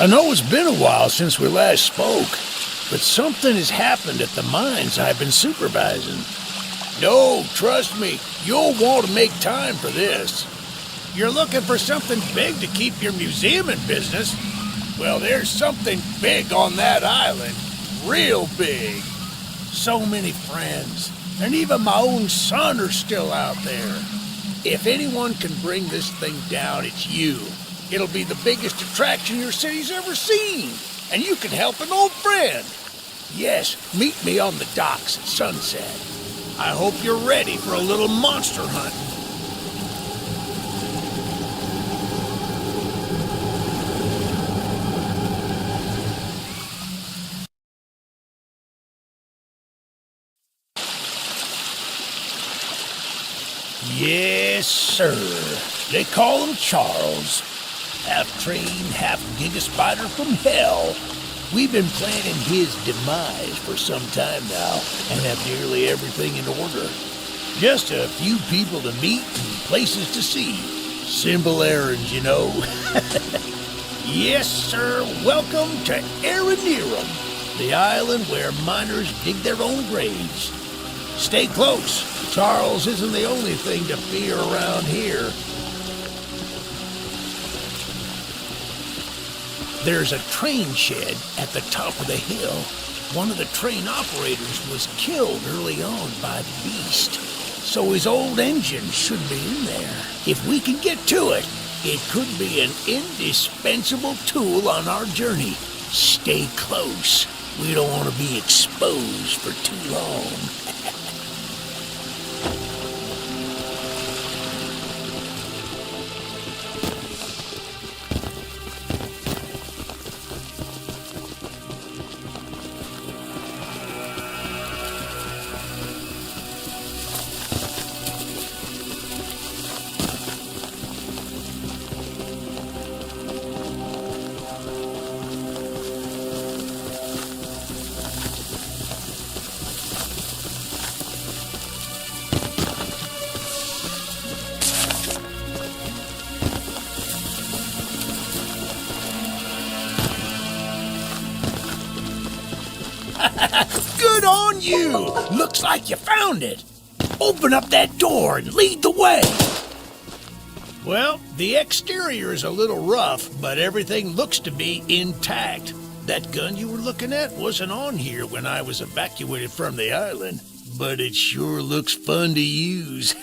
I know it's been a while since we last spoke, but something has happened at the mines I've been supervising. No, trust me, you'll want to make time for this. You're looking for something big to keep your museum in business? Well, there's something big on that island. Real big. So many friends, and even my own son are still out there. If anyone can bring this thing down, it's you. It'll be the biggest attraction your city's ever seen, and you can help an old friend. Yes, meet me on the docks at sunset. I hope you're ready for a little monster hunt. Yes, sir. They call him Charles. Half-trained, half-giga-spider from hell. We've been planning his demise for some time now, and have nearly everything in order. Just a few people to meet and places to see. Simple errands, you know. Yes, sir. Welcome to Aranerum, the island where miners dig their own graves. Stay close. Charles isn't the only thing to fear around here. There's a train shed at the top of the hill. One of the train operators was killed early on by the beast, so his old engine should be in there. If we can get to it, it could be an indispensable tool on our journey. Stay close. We don't want to be exposed for too long. Good on you! Looks like you found it. Open up that door and lead the way. Well, the exterior is a little rough, but everything looks to be intact. That gun you were looking at wasn't on here when I was evacuated from the island, but it sure looks fun to use.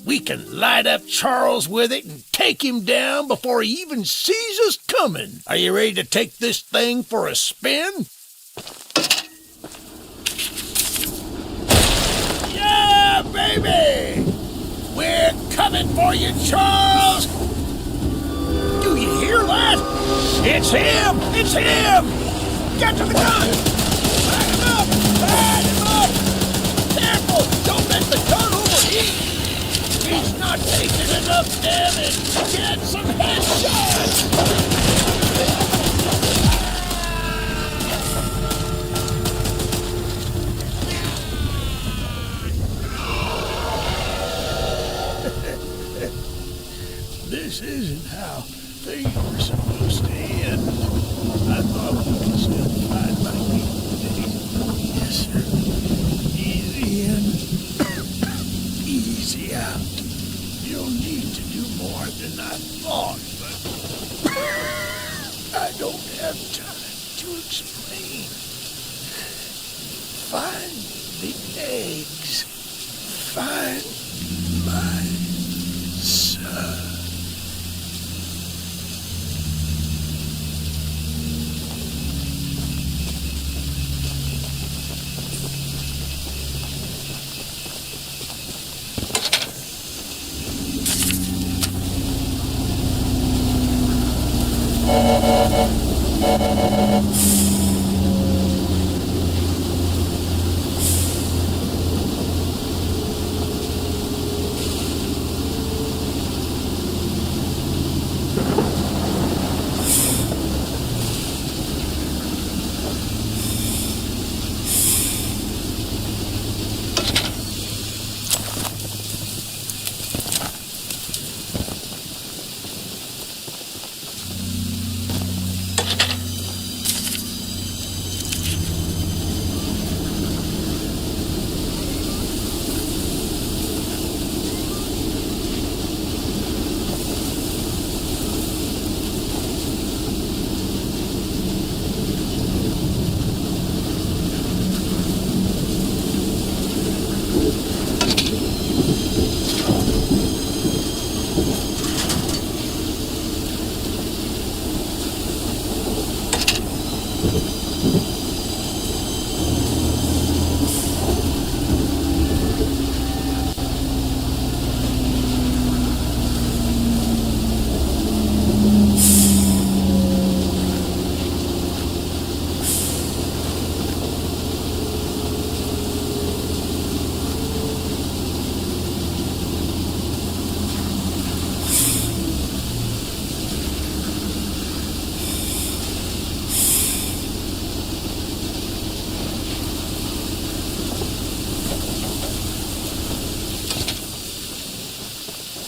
We can light up Charles with it and take him down before he even sees us coming. Are you ready to take this thing for a spin? Yeah, baby! We're coming for you, Charles! Do you hear that? It's him! It's him! Get to the gun! Light him up! Light him up! Careful! Don't let the gun overheat! He's not taking enough damage! Get some headshots! This isn't how things were supposed to end. I thought we could still find my people today. Yes, sir. Easy in, easy out. You'll need to do more than I thought, but I don't have time to explain. Find the eggs. Find my son.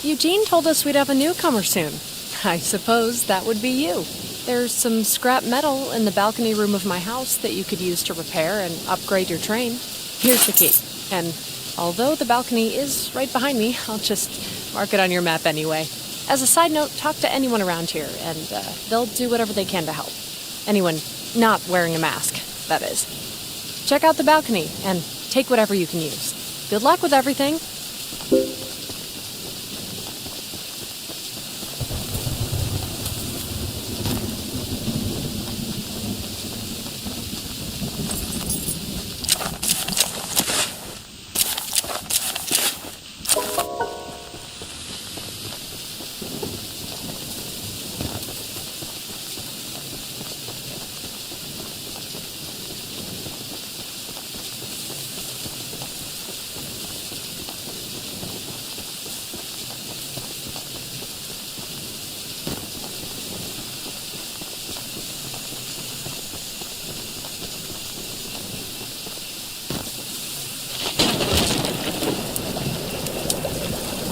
Eugene told us we'd have a newcomer soon. I suppose that would be you. There's some scrap metal in the balcony room of my house that you could use to repair and upgrade your train. Here's the key. And although the balcony is right behind me, I'll just mark it on your map anyway. As a side note, talk to anyone around here, and they'll do whatever they can to help. Anyone not wearing a mask, that is. Check out the balcony, and take whatever you can use. Good luck with everything.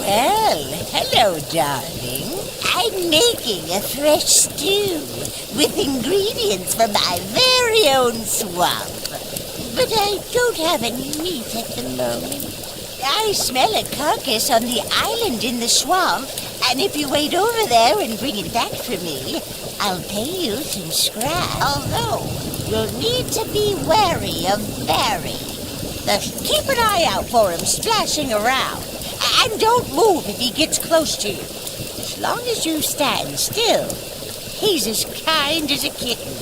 Well, hello, darling. I'm making a fresh stew with ingredients from my very own swamp. But I don't have any meat at the moment. I smell a carcass on the island in the swamp, and if you wait over there and bring it back for me, I'll pay you some scrap. Although, you'll need to be wary of Barry. Just keep an eye out for him splashing around. And don't move if he gets close to you. As long as you stand still, he's as kind as a kitten.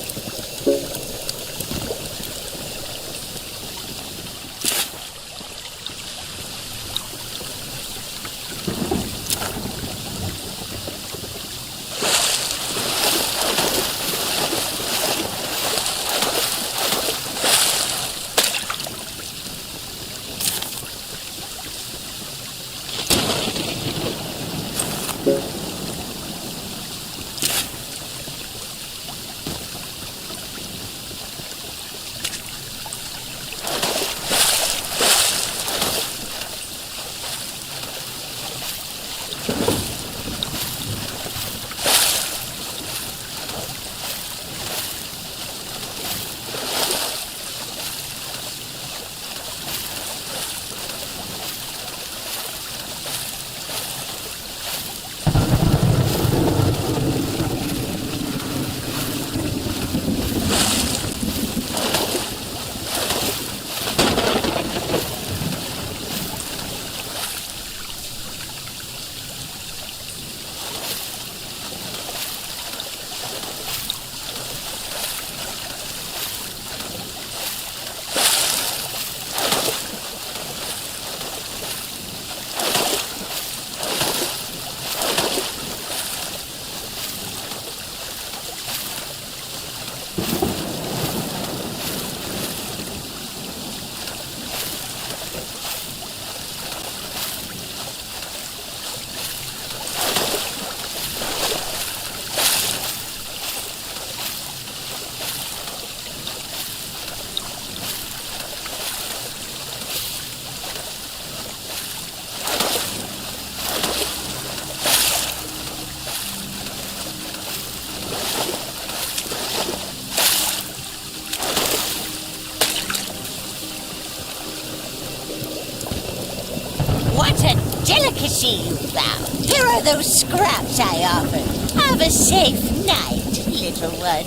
What a delicacy you found. Here are those scraps I offered. Have a safe night, little one.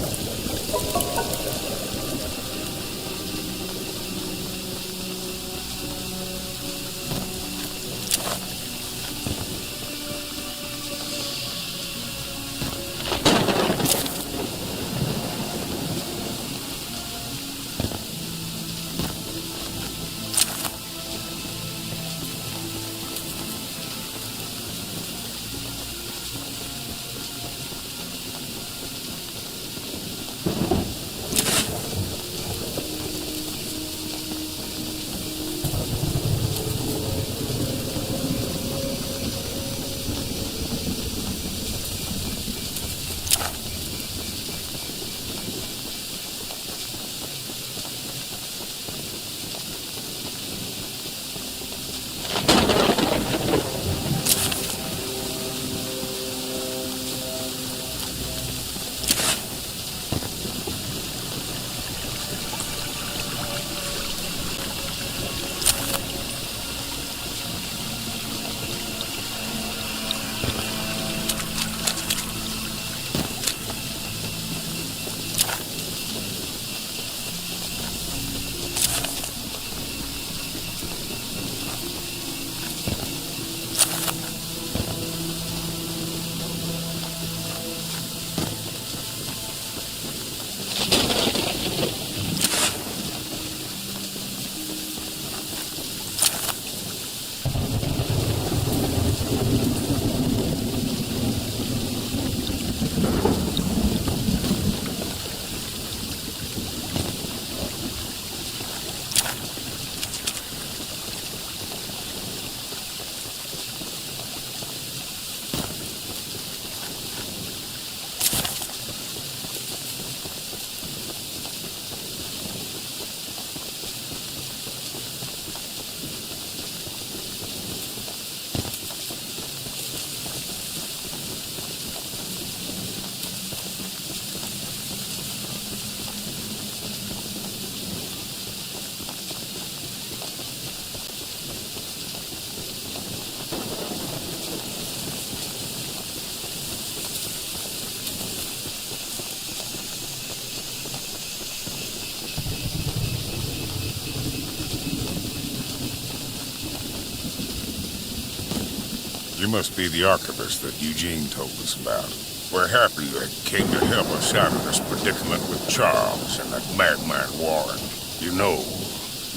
You must be the archivist that Eugene told us about. We're happy you came to help us out of this predicament with Charles and that madman Warren. You know,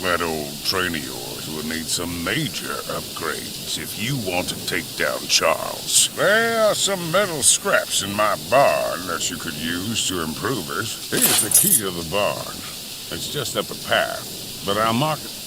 that old train of yours will need some major upgrades if you want to take down Charles. There are some metal scraps in my barn that you could use to improve it. Here's the key to the barn. It's just up a path, but I'll mark it.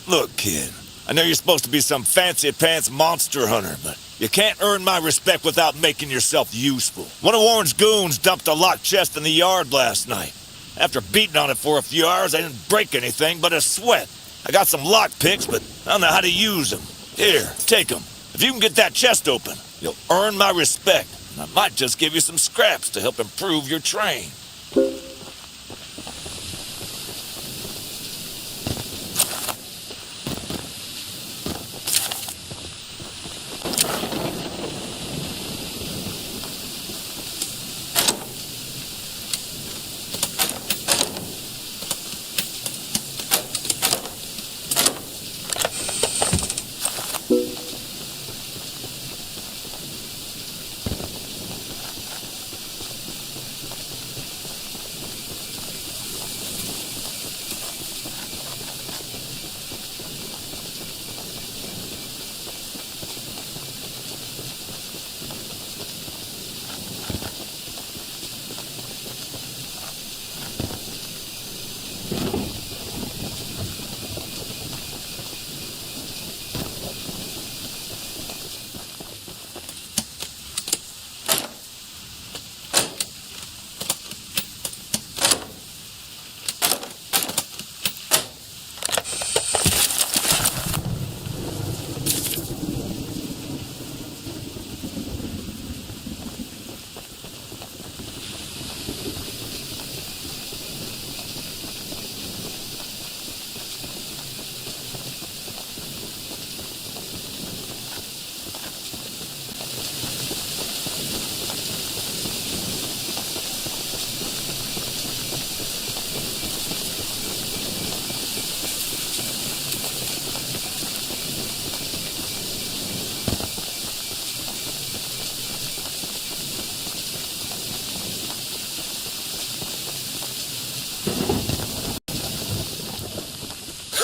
Look, kid, I know you're supposed to be some fancy-pants monster hunter, but you can't earn my respect without making yourself useful. One of Warren's goons dumped a locked chest in the yard last night. After beating on it for a few hours, I didn't break anything but a sweat. I got some lock picks, but I don't know how to use them. Here, take them. If you can get that chest open, you'll earn my respect. And I might just give you some scraps to help improve your train.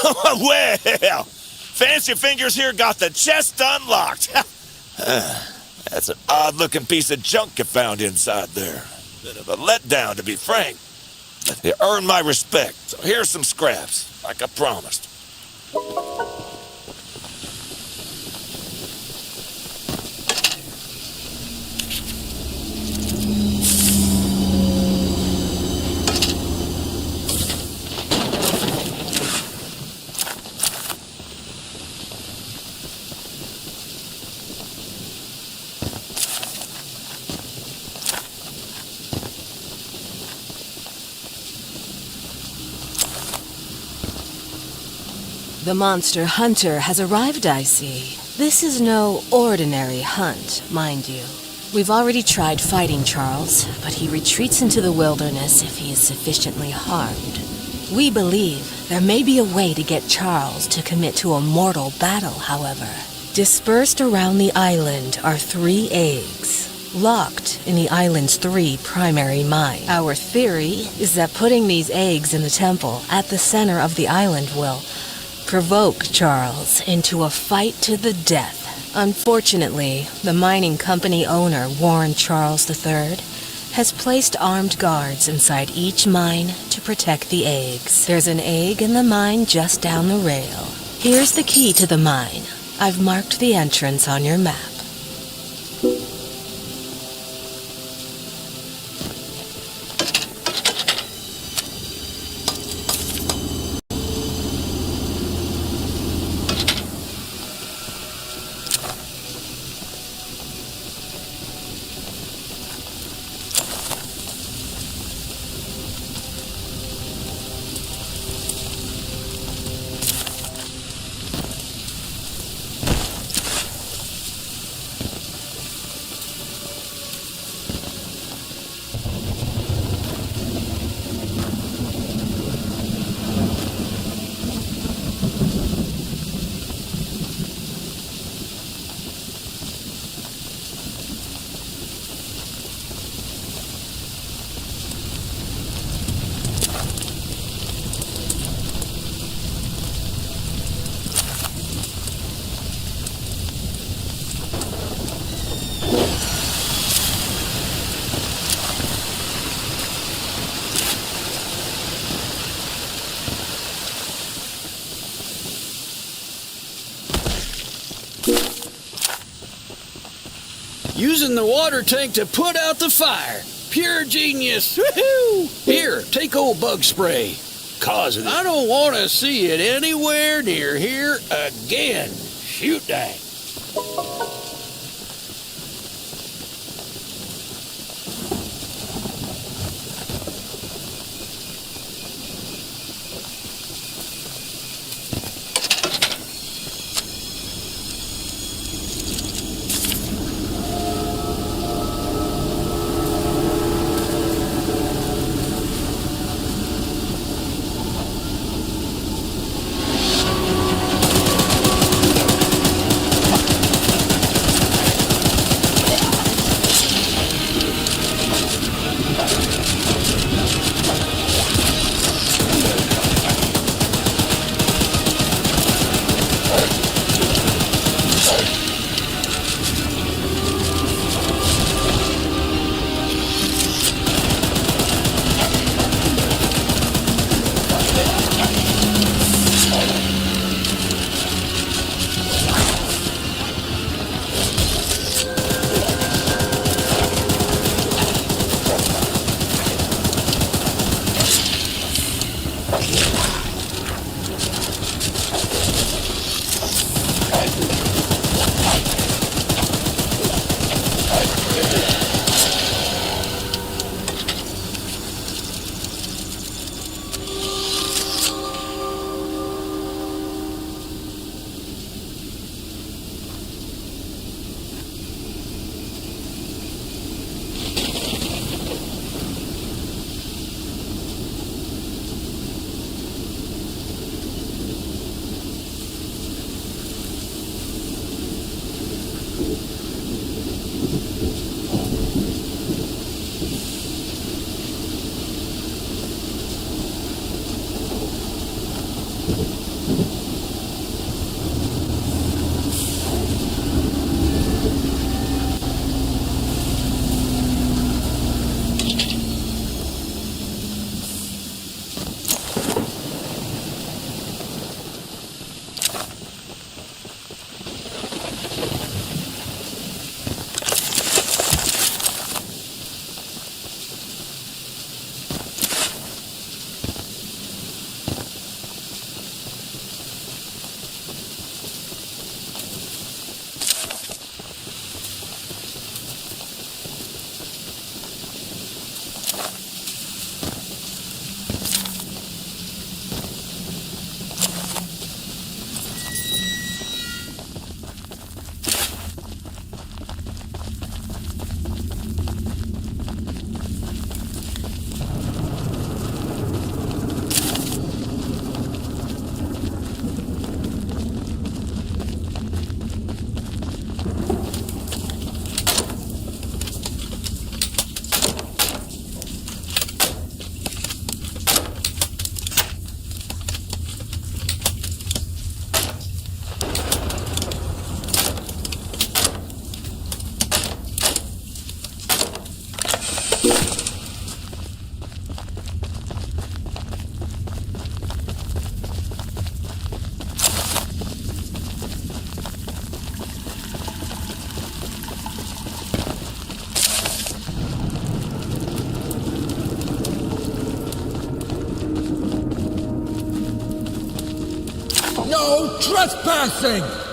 Well, Fancy Fingers here got the chest unlocked. That's an odd-looking piece of junk you found inside there. Bit of a letdown, to be frank. But you earned my respect, so here's some scraps, like I promised. The monster hunter has arrived, I see. This is no ordinary hunt, mind you. We've already tried fighting Charles, but he retreats into the wilderness if he is sufficiently harmed. We believe there may be a way to get Charles to commit to a mortal battle, however. Dispersed around the island are 3 eggs, locked in the island's 3 primary mines. Our theory is that putting these eggs in the temple at the center of the island will provoke Charles into a fight to the death. Unfortunately, the mining company owner, Warren Charles III, has placed armed guards inside each mine to protect the eggs. There's an egg in the mine just down the rail. Here's the key to the mine. I've marked the entrance on your map. Using the water tank to put out the fire. Pure genius. Woohoo! Here, take old bug spray. Cause I don't want to see it anywhere near here again. Shoot that. No trespassing!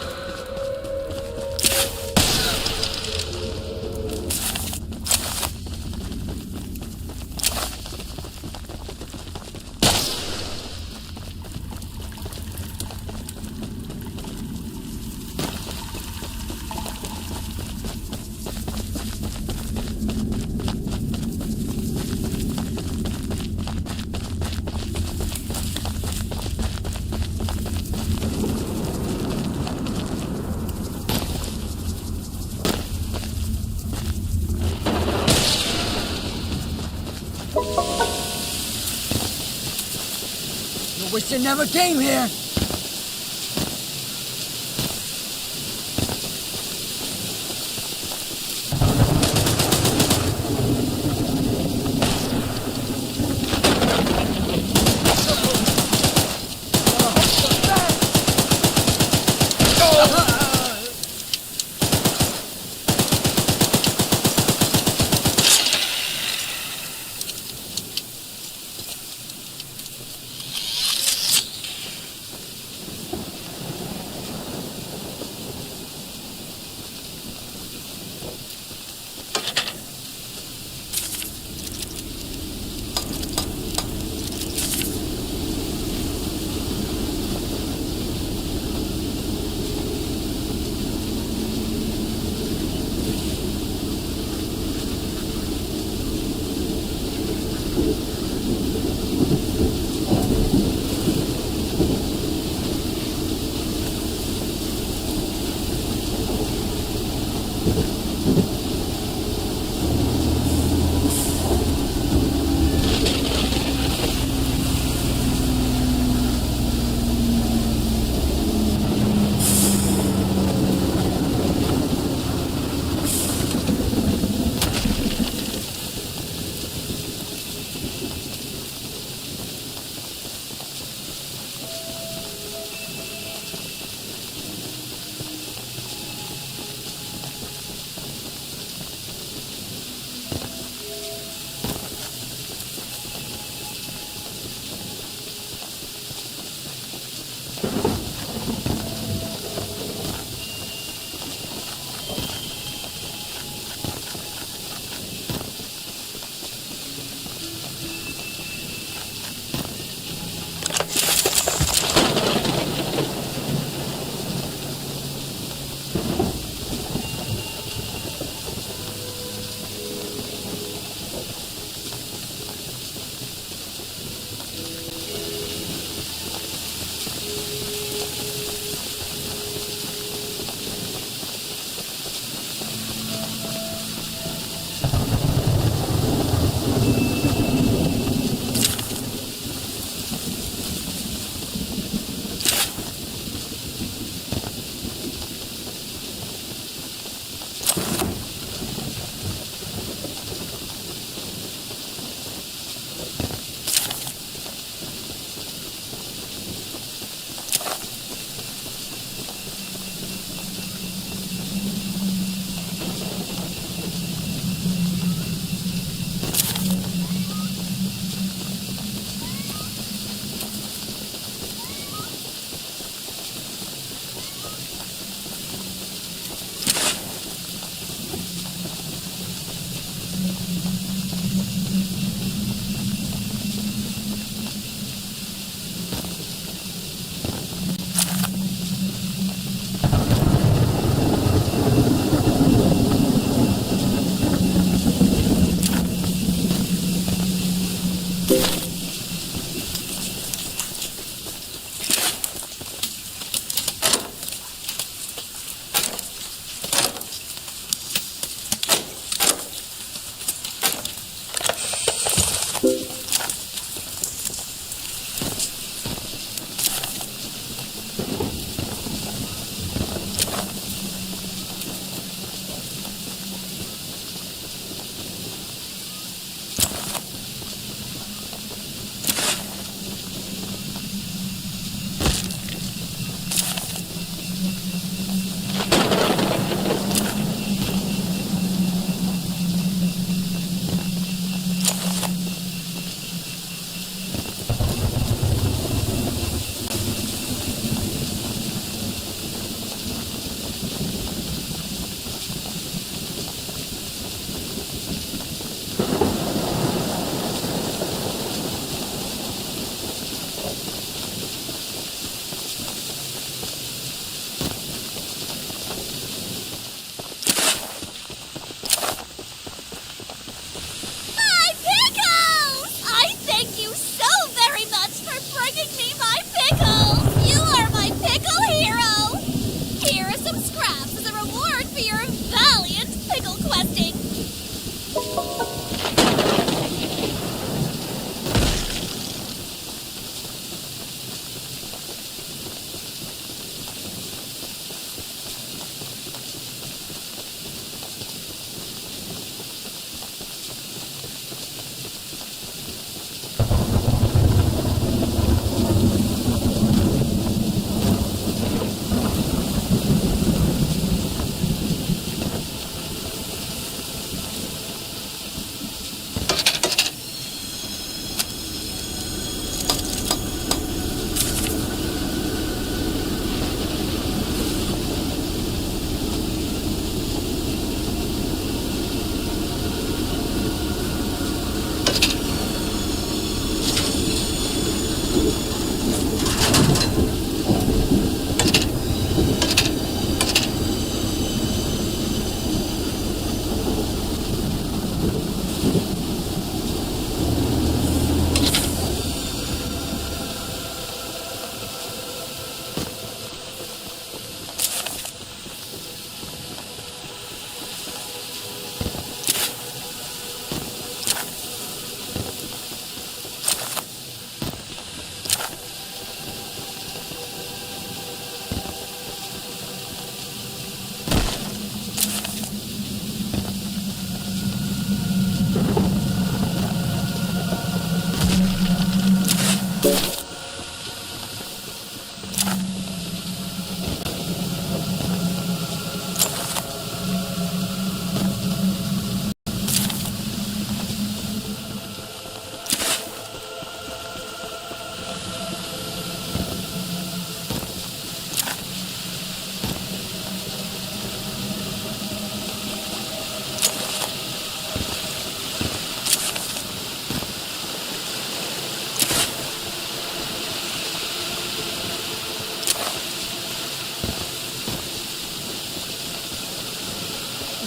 You wish you never came here.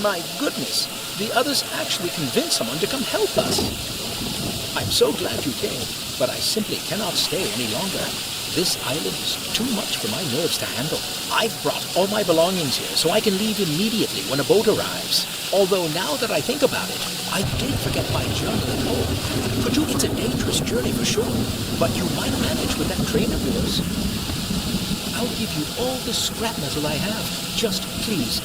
My goodness, the others actually convinced someone to come help us. I'm so glad you came, but I simply cannot stay any longer. This island is too much for my nerves to handle. I've brought all my belongings here so I can leave immediately when a boat arrives. Although now that I think about it, I did forget my journal at home. For Choo, it's a dangerous journey for sure, but you might manage with that train of yours. I'll give you all the scrap metal I have. Just please,